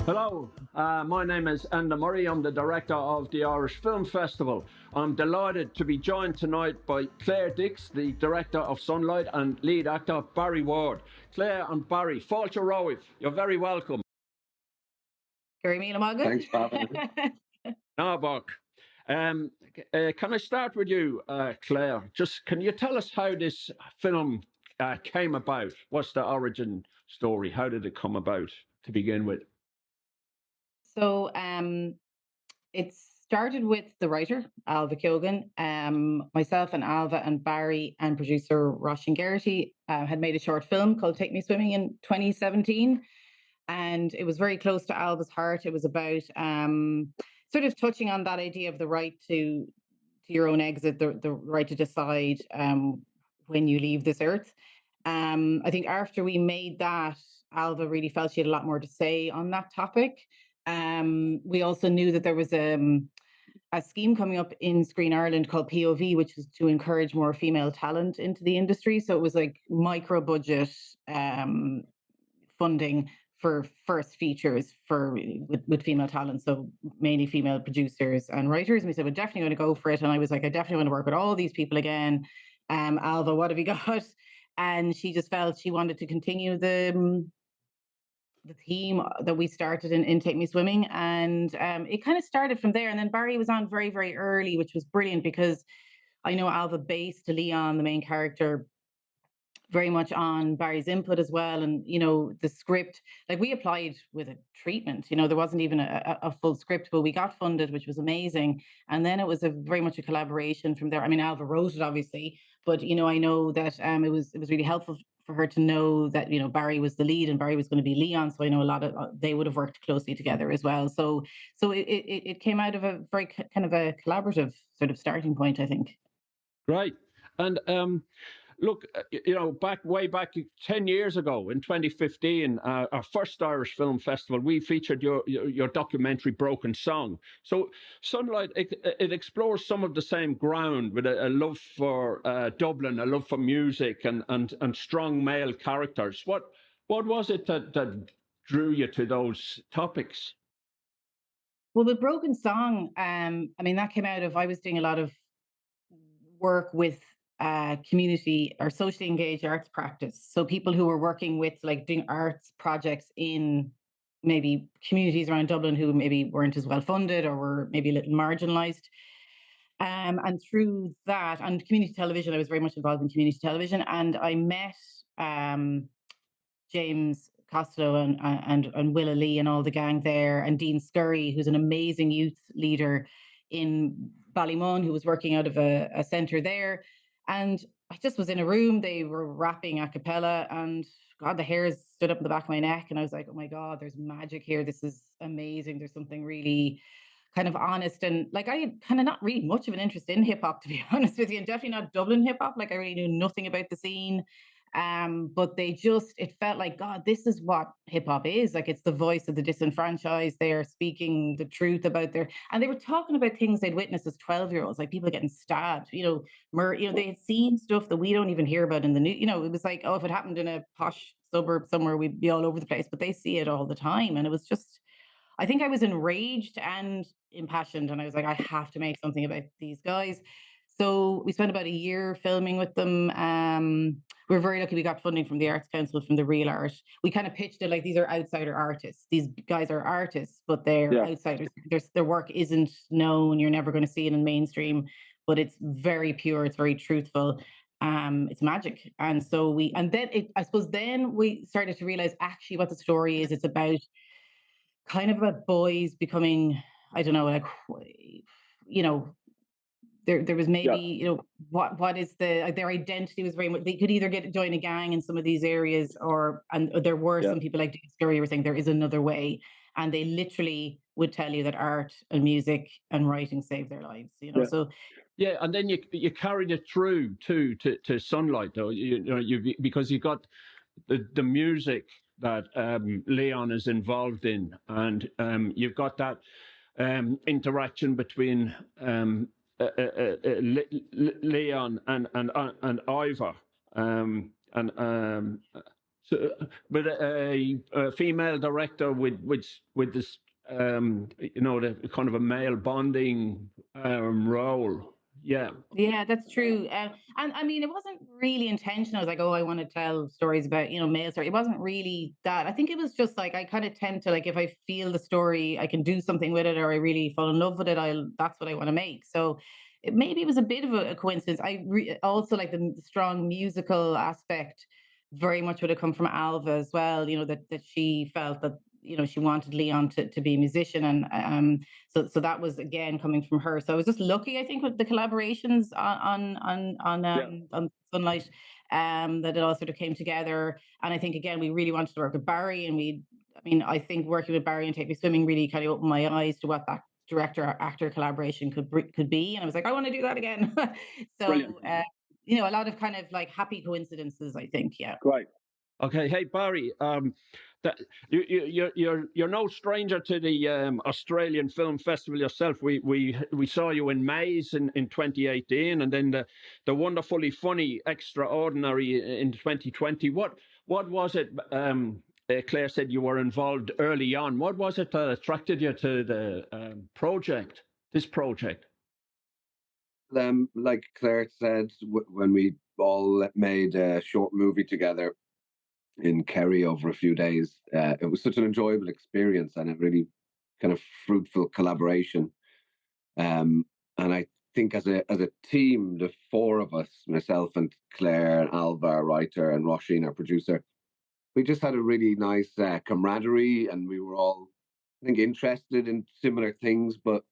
Hello, my name is Enda Murray. I'm the director of the Irish Film Festival. I'm delighted to be joined tonight by Claire Dix, the director of Sunlight, and lead actor Barry Ward. Claire and Barry, Fáilte Roimh, you're very welcome. Thanks, Bob. Now, Buck. Can I start with you, Claire? Just can you tell us how this film came about? What's the origin story? How did it come about to begin with? So it started with the writer, Alva Keoghan. Myself and Alva and Barry and producer Roisin Geraghty had made a short film called Take Me Swimming in 2017. And it was very close to Alva's heart. It was about sort of touching on that idea of the right to your own exit, the right to decide when you leave this earth. I think after we made that, Alva really felt she had a lot more to say on that topic. We also knew that there was a scheme coming up in Screen Ireland called POV, which was to encourage more female talent into the industry. So it was like micro budget funding for first features with female talent, so mainly female producers and writers. And we said, we're definitely going to go for it. And I was like, I definitely want to work with all these people again. Alva, what have you got? And she just felt she wanted to continue the theme that we started in Take Me Swimming. And it kind of started from there. And then Barry was on very, very early, which was brilliant because I know Alva based Leon, the main character, very much on Barry's input as well. And, you know, the script, like we applied with a treatment, you know, there wasn't even a full script, but we got funded, which was amazing. And then it was very much a collaboration from there. I mean, Alva wrote it, obviously, but, you know, I know that it was really helpful for her to know that, you know, Barry was the lead and Barry was going to be Leon. So I know a lot of, they would have worked closely together as well. So it came out of a very kind of a collaborative sort of starting point, I think. Right. And look, you know, way back 10 years ago in 2015, our first Irish Film Festival, we featured your documentary Broken Song. So Sunlight, it explores some of the same ground with a love for Dublin, a love for music and strong male characters. What was it that drew you to those topics? Well, the Broken Song, I mean, that came out of, I was doing a lot of work with community or socially engaged arts practice. So people who were working with like doing arts projects in maybe communities around Dublin who maybe weren't as well funded or were maybe a little marginalized. And through that, and community television, I was very much involved in community television, and I met James Costello and Willa Lee and all the gang there, and Dean Scurry, who's an amazing youth leader in Ballymun, who was working out of a centre there. And I just was in a room, they were rapping a cappella, and God, the hairs stood up in the back of my neck. And I was like, oh my God, there's magic here. This is amazing. There's something really kind of honest. And like, I had kind of not really much of an interest in hip hop, to be honest with you, and definitely not Dublin hip hop. Like, I really knew nothing about the scene. But it felt like, God, this is what hip hop is. Like, it's the voice of the disenfranchised. They are speaking the truth about and they were talking about things they'd witnessed as 12-year-olds, like people getting stabbed, they had seen stuff that we don't even hear about in the news. It was like, oh, if it happened in a posh suburb somewhere, we'd be all over the place, but they see it all the time. And it was just, I think I was enraged and impassioned, and I was like, I have to make something about these guys. So we spent about a year filming with them. We were very lucky we got funding from the Arts Council, from the Real Art. We kind of pitched it like, these are outsider artists. These guys are artists, but they're outsiders. Their work isn't known. You're never going to see it in mainstream, but it's very pure. It's very truthful. It's magic. And so I suppose then we started to realize actually what the story is. It's about boys becoming, I don't know, like, there was maybe, what is their identity was very much, they could either join a gang in some of these areas, and there were some people like Dean Scurry were saying there is another way. And they literally would tell you that art and music and writing saved their lives, so. Yeah, and then you carried it through to Sunlight, though, because you got the music that Leon is involved in, and you've got that interaction between Leon and Ivor, So, but a female director with this, the kind of a male bonding role. Yeah. Yeah, that's true. And I mean, it wasn't really intentional. I was like, oh, I want to tell stories about, male story. It wasn't really that. I think it was just like, I kind of tend to like, if I feel the story, I can do something with it, or I really fall in love with it, that's what I want to make. So maybe it was a bit of a coincidence. Also like the strong musical aspect very much would have come from Alva as well, that she felt that, she wanted Leon to be a musician. And so that was again coming from her. So I was just lucky, I think, with the collaborations on Sunlight, that it all sort of came together. And I think again we really wanted to work with Barry, and I think working with Barry and Take Me Swimming really kind of opened my eyes to what that director actor collaboration could be. And I was like, I want to do that again. So a lot of kind of like happy coincidences, I think. Yeah. Great. Okay, hey Barry, that you're no stranger to the Australian Film Festival yourself. We saw you in Maze in 2018, and then the Wonderfully Funny Extraordinary in 2020. What was it? Claire said you were involved early on. What was it that attracted you to the project? This project? Like Claire said, when we all made a short movie together in Kerry over a few days, it was such an enjoyable experience and a really kind of fruitful collaboration. And I think as a team, the four of us, myself and Claire and Alva, our writer, and Roisin, our producer, we just had a really nice camaraderie, and we were all, I think, interested in similar things, but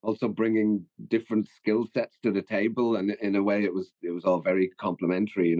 also bringing different skill sets to the table. And in a way, it was all very complementary,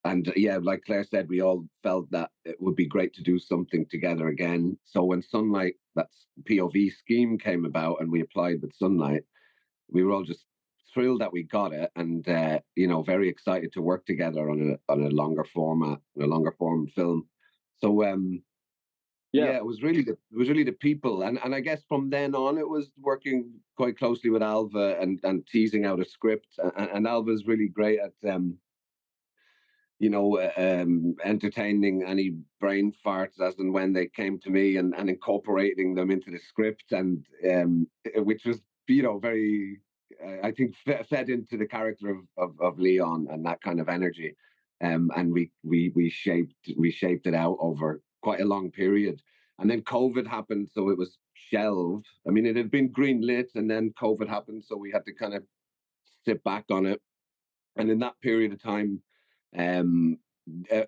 and yeah, like Claire said, we all felt that it would be great to do something together again. So when Sunlight, that's POV scheme, came about and we applied with Sunlight, we were all just thrilled that we got it, and very excited to work together on a longer format, a longer form film. So yeah, it was really the people, and I guess from then on it was working quite closely with Alva and teasing out a script, and Alva's really great at entertaining any brain farts as and when they came to me, and incorporating them into the script, and which was very I think fed into the character of Leon and that kind of energy, and we shaped it out over quite a long period, and then COVID happened, so it was shelved. I mean, it had been green lit, and then COVID happened, so we had to kind of sit back on it, and in that period of time, um,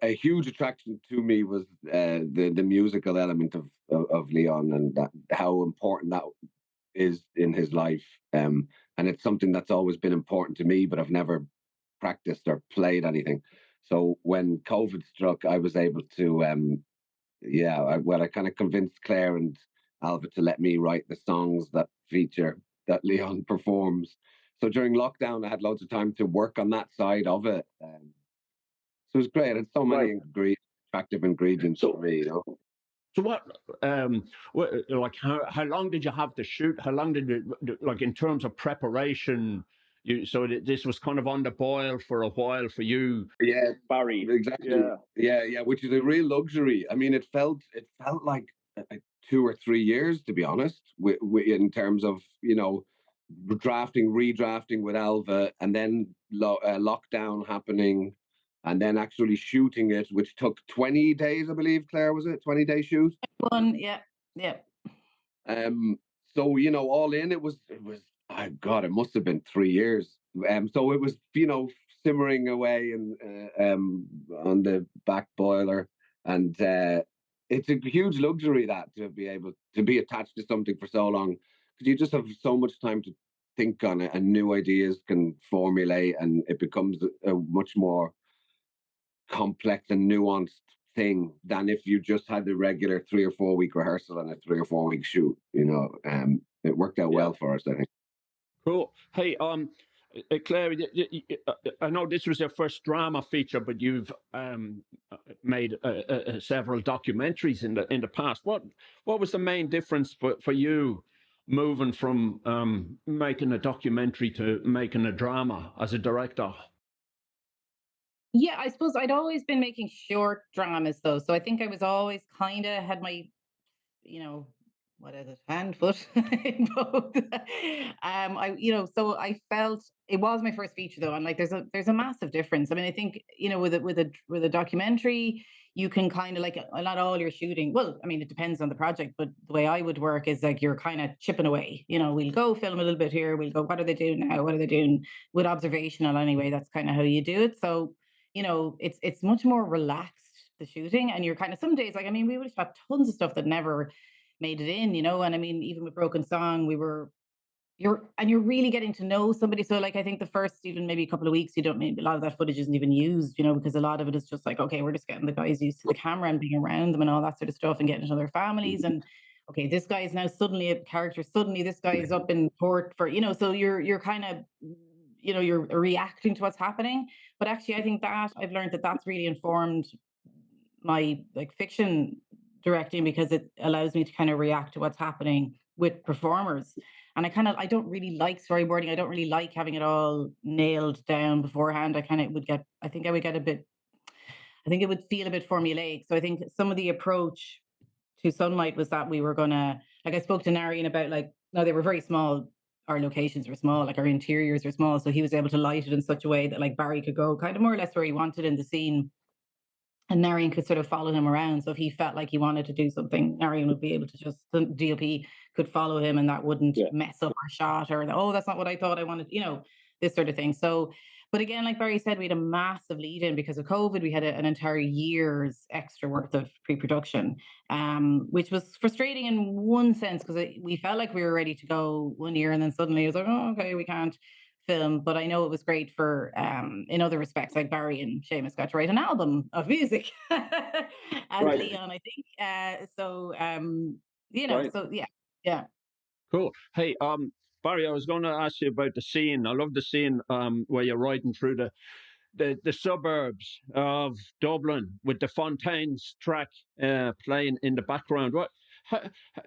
a huge attraction to me was the musical element of Leon, and how important that is in his life. And it's something that's always been important to me, but I've never practiced or played anything. So when COVID struck, I was able to, I kind of convinced Claire and Alva to let me write the songs that feature that Leon performs. So during lockdown, I had loads of time to work on that side of it. So it was great. It's so many attractive ingredients for me, So like how long did you have to shoot? How long did it, like in terms of preparation? This was kind of on the boil for a while for you. Yeah, Barry. Exactly. Yeah, which is a real luxury. I mean, it felt like 2 or 3 years, to be honest, in terms of drafting, redrafting with Alva, and then lockdown happening, and then actually shooting it, which took 20 days, I believe. Claire, was it 20-day shoot? Yeah. So all in, it was. Oh God, it must have been 3 years. So it was, simmering away and on the back boiler, and it's a huge luxury that to be able to be attached to something for so long, because you just have so much time to think on it, and new ideas can formulate, and it becomes a much more complex and nuanced thing than if you just had the regular 3 or 4 week rehearsal and a 3 or 4 week shoot. It worked out well for us, I think. Cool. Hey, Claire, I know this was your first drama feature, but you've made several documentaries in the past. What was the main difference for you moving from making a documentary to making a drama as a director? Yeah, I suppose I'd always been making short dramas though. So I think I was always kind of had my, you know, what is it, hand, foot in both. So I felt it was my first feature though, and like there's a massive difference. I mean, I think with a documentary, you can kind of like not all your shooting. Well, I mean, it depends on the project, but the way I would work is like you're kind of chipping away. We'll go film a little bit here. We'll go, what are they doing now? What are they doing? With observational anyway. That's kind of how you do it. So it's much more relaxed the shooting, and you're kind of some days like I mean, we would have shot tons of stuff that never made it in, and I mean, even with Broken Song, you're really getting to know somebody. So like I think the first even maybe a couple of weeks, you don't maybe a lot of that footage isn't even used, because a lot of it is just like, okay, we're just getting the guys used to the camera and being around them and all that sort of stuff and getting to know their families. And okay, this guy is now suddenly a character, suddenly this guy is up in court for, so you're kind of you're reacting to what's happening. But actually I think that I've learned that that's really informed my like fiction directing because it allows me to kind of react to what's happening with performers. And I don't really like storyboarding. I don't really like having it all nailed down beforehand. I think I would get a bit, I think it would feel a bit formulaic. So I think some of the approach to Sunlight was that we were gonna, like I spoke to Narian about like, no, they were very small. Our locations were small, like our interiors were small. So he was able to light it in such a way that like Barry could go kind of more or less where he wanted in the scene, and Narian could sort of follow him around. So if he felt like he wanted to do something, Narian would be able to just, the DOP could follow him and that wouldn't mess up our shot or, oh, that's not what I thought I wanted, this sort of thing. So, but again, like Barry said, we had a massive lead in because of COVID. We had an entire year's extra worth of pre-production, which was frustrating in one sense because we felt like we were ready to go one year and then suddenly it was like, oh, okay, we can't film. But I know it was great for in other respects, like Barry and Seamus got to write an album of music as Leon, I think. So yeah. Cool. Hey, Barry, I was going to ask you about the scene. I love the scene where you're riding through the suburbs of Dublin with the Fontaines track playing in the background.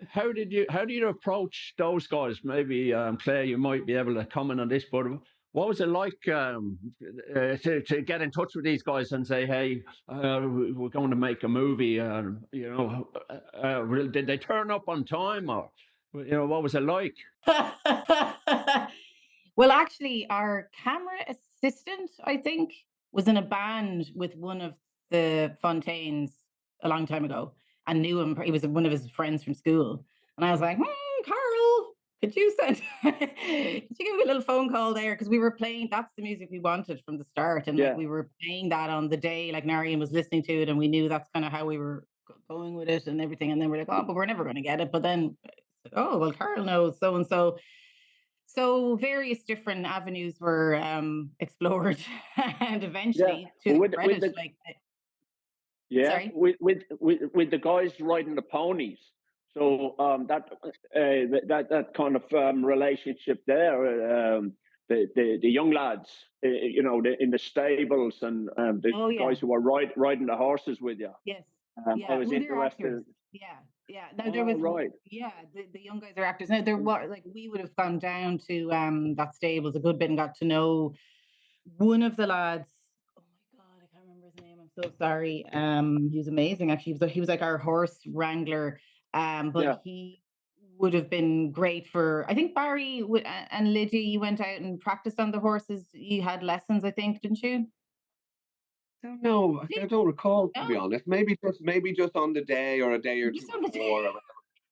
How do you approach those guys? Maybe Claire, you might be able to comment on this, but what was it like to get in touch with these guys and say, hey, we're going to make a movie? Did they turn up on time, or what was it like? Well, actually, our camera assistant, I think, was in a band with one of the Fontaines a long time ago and knew him. He was one of his friends from school. And I was like, Carl, could you send, could you give me a little phone call there? Because we were playing, that's the music we wanted from the start. And like we were playing that on the day, like Narian was listening to it and we knew that's kind of how we were going with it and everything. And then we're like, oh, but we're never going to get it. But then, oh, well, Carl knows so and so. So various different avenues were explored, and eventually, to the credit, sorry, with the guys riding the ponies. So that kind of relationship there, the young lads, in the stables and the guys who were riding the horses with you. Yes. I was interested. Yeah. No, there was the young guys are actors. Now there were like we would have gone down to that stables a good bit and got to know one of the lads. Oh my God, I can't remember his name. I'm so sorry. He was amazing actually. He was like our horse wrangler. But he would have been great for. I think Barry and Lydia, you went out and practiced on the horses. You had lessons, I think, didn't you? No, I don't recall, to be honest. Maybe just on the day or a day or two before,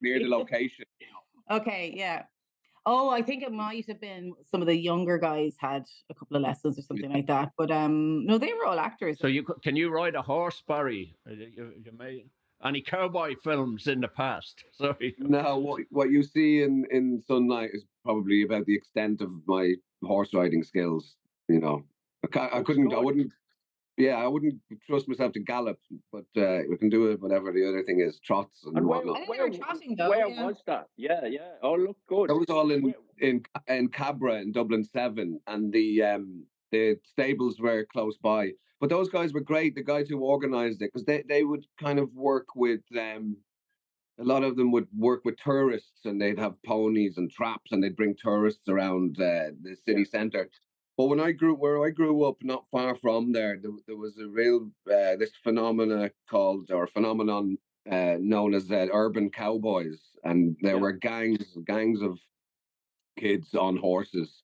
near the location. Okay, yeah. Oh, I think it might have been some of the younger guys had a couple of lessons or something like that. But no, they were all actors. So can you ride a horse, Barry? You may any cowboy films in the past? Sorry. No, what you see in Sunlight is probably about the extent of my horse riding skills. I wouldn't trust myself to gallop, but we can do it. Whatever the other thing is, trots and whatnot. Where was that? Yeah. Oh, look good. That was all in Cabra in Dublin 7, and the stables were close by. But those guys were great. The guys who organised it, because they would kind of work with a lot of them would work with tourists, and they'd have ponies and traps, and they'd bring tourists around the city centre. But where I grew up, not far from there, there was a real this phenomenon known as urban cowboys, and there were gangs of kids on horses,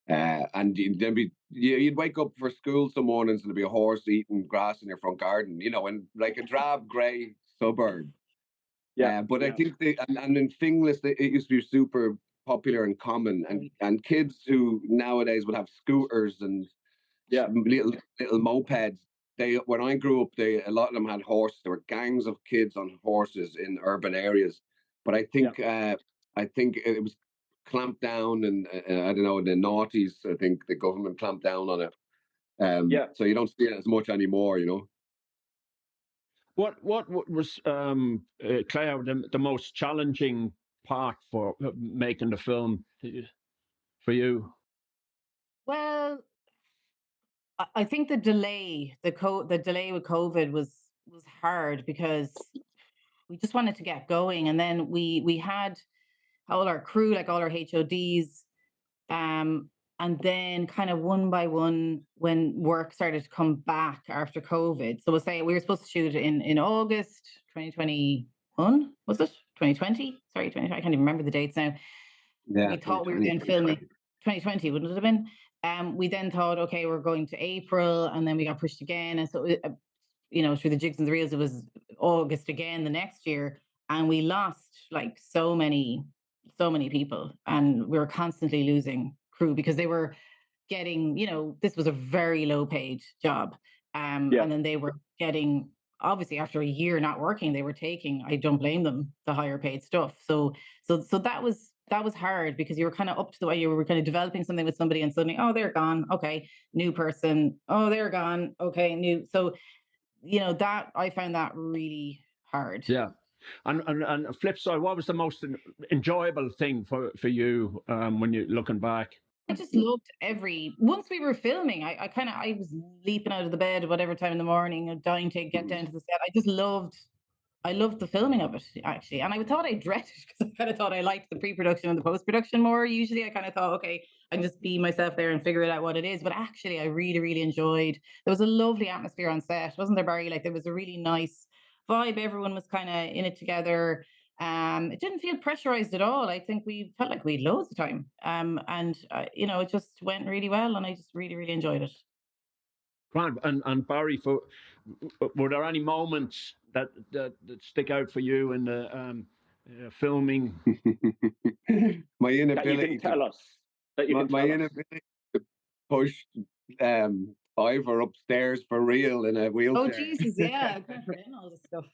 and you'd wake up for school some mornings and there'd be a horse eating grass in your front garden, in like a drab grey suburb. But I think and in Finglas it used to be super popular and common, and kids who nowadays would have scooters and little mopeds. When I grew up, a lot of them had horses. There were gangs of kids on horses in urban areas. But I think it was clamped down, and I don't know, in the noughties. I think the government clamped down on it. So you don't see it as much anymore. What was Claire the most challenging part for making the film for you? Well, I think the delay with COVID was hard because we just wanted to get going, and then we had all our crew, like all our HODs, and then kind of one by one, when work started to come back after COVID. So we'll say we were supposed to shoot in August 2021, was it? 2020? Sorry, 2020. I can't even remember the dates now. Yeah, we thought we were then filming 2020, wouldn't it have been? We then thought, okay, we're going to April, and then we got pushed again. And so, through the jigs and the reels, it was August again the next year. And we lost like so many people. And we were constantly losing crew because they were getting, this was a very low paid job. And then they were getting, obviously after a year not working, they were taking, I don't blame them, the higher paid stuff. So that was hard because you were kind of up to the way you were kind of developing something with somebody, and suddenly, oh, they're gone. Okay, new person. Oh, they're gone. Okay, new. So, that I found that really hard. Yeah. And flip side, what was the most enjoyable thing for you when you're looking back? I just loved once we were filming, I was leaping out of the bed at whatever time in the morning, dying to get down to the set. I loved the filming of it, actually. And I thought I dreaded it because I kind of thought I liked the pre-production and the post-production more. Usually I kind of thought, okay, I can just be myself there and figure it out what it is. But actually, I really, really enjoyed. There was a lovely atmosphere on set, wasn't there, Barry? Like, there was a really nice vibe. Everyone was kind of in it together. It didn't feel pressurized at all. I think we felt like we had loads of time. It just went really well, and I just really, really enjoyed it. Grant and Barry, were there any moments that stick out for you in the filming? My inability tell us. My inability to push Ivor upstairs for real in a wheelchair. Oh Jesus, yeah, I in all this stuff.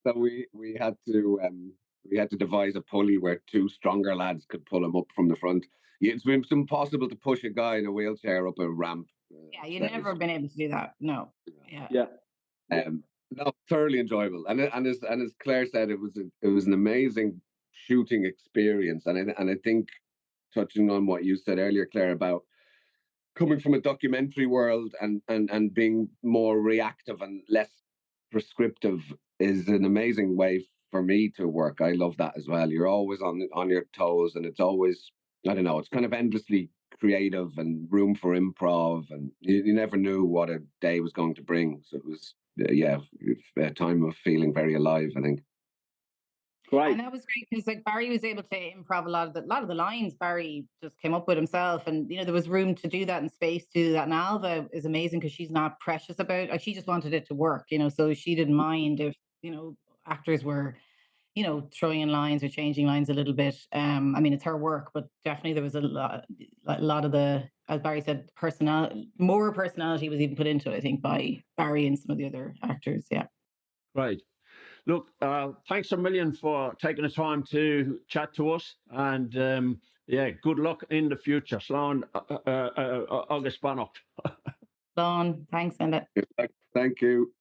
So we had to devise a pulley where two stronger lads could pull him up from the front. It's impossible to push a guy in a wheelchair up a ramp. Yeah, you've never been able to do that. No. Yeah. No, thoroughly enjoyable, and as Claire said, it was an amazing shooting experience, and I think, touching on what you said earlier, Claire, about coming from a documentary world and being more reactive and less prescriptive is an amazing way for me to work. I love that as well. You're always on your toes, and it's always, I don't know, it's kind of endlessly creative and room for improv, and you never knew what a day was going to bring. So it was, a time of feeling very alive, I think. Right. And that was great because like Barry was able to improv a lot of the lines Barry just came up with himself, and there was room to do that and space to do that. And Alva is amazing because she's not precious about, like, she just wanted it to work, so she didn't mind if actors were throwing in lines or changing lines a little bit. I mean, it's her work, but definitely there was a lot of the, as Barry said, more personality was even put into it, I think, by Barry and some of the other actors. Yeah. Right. Look, thanks a million for taking the time to chat to us, and good luck in the future. Slán agus Bannock. Slán, thanks, Enda. Thank you.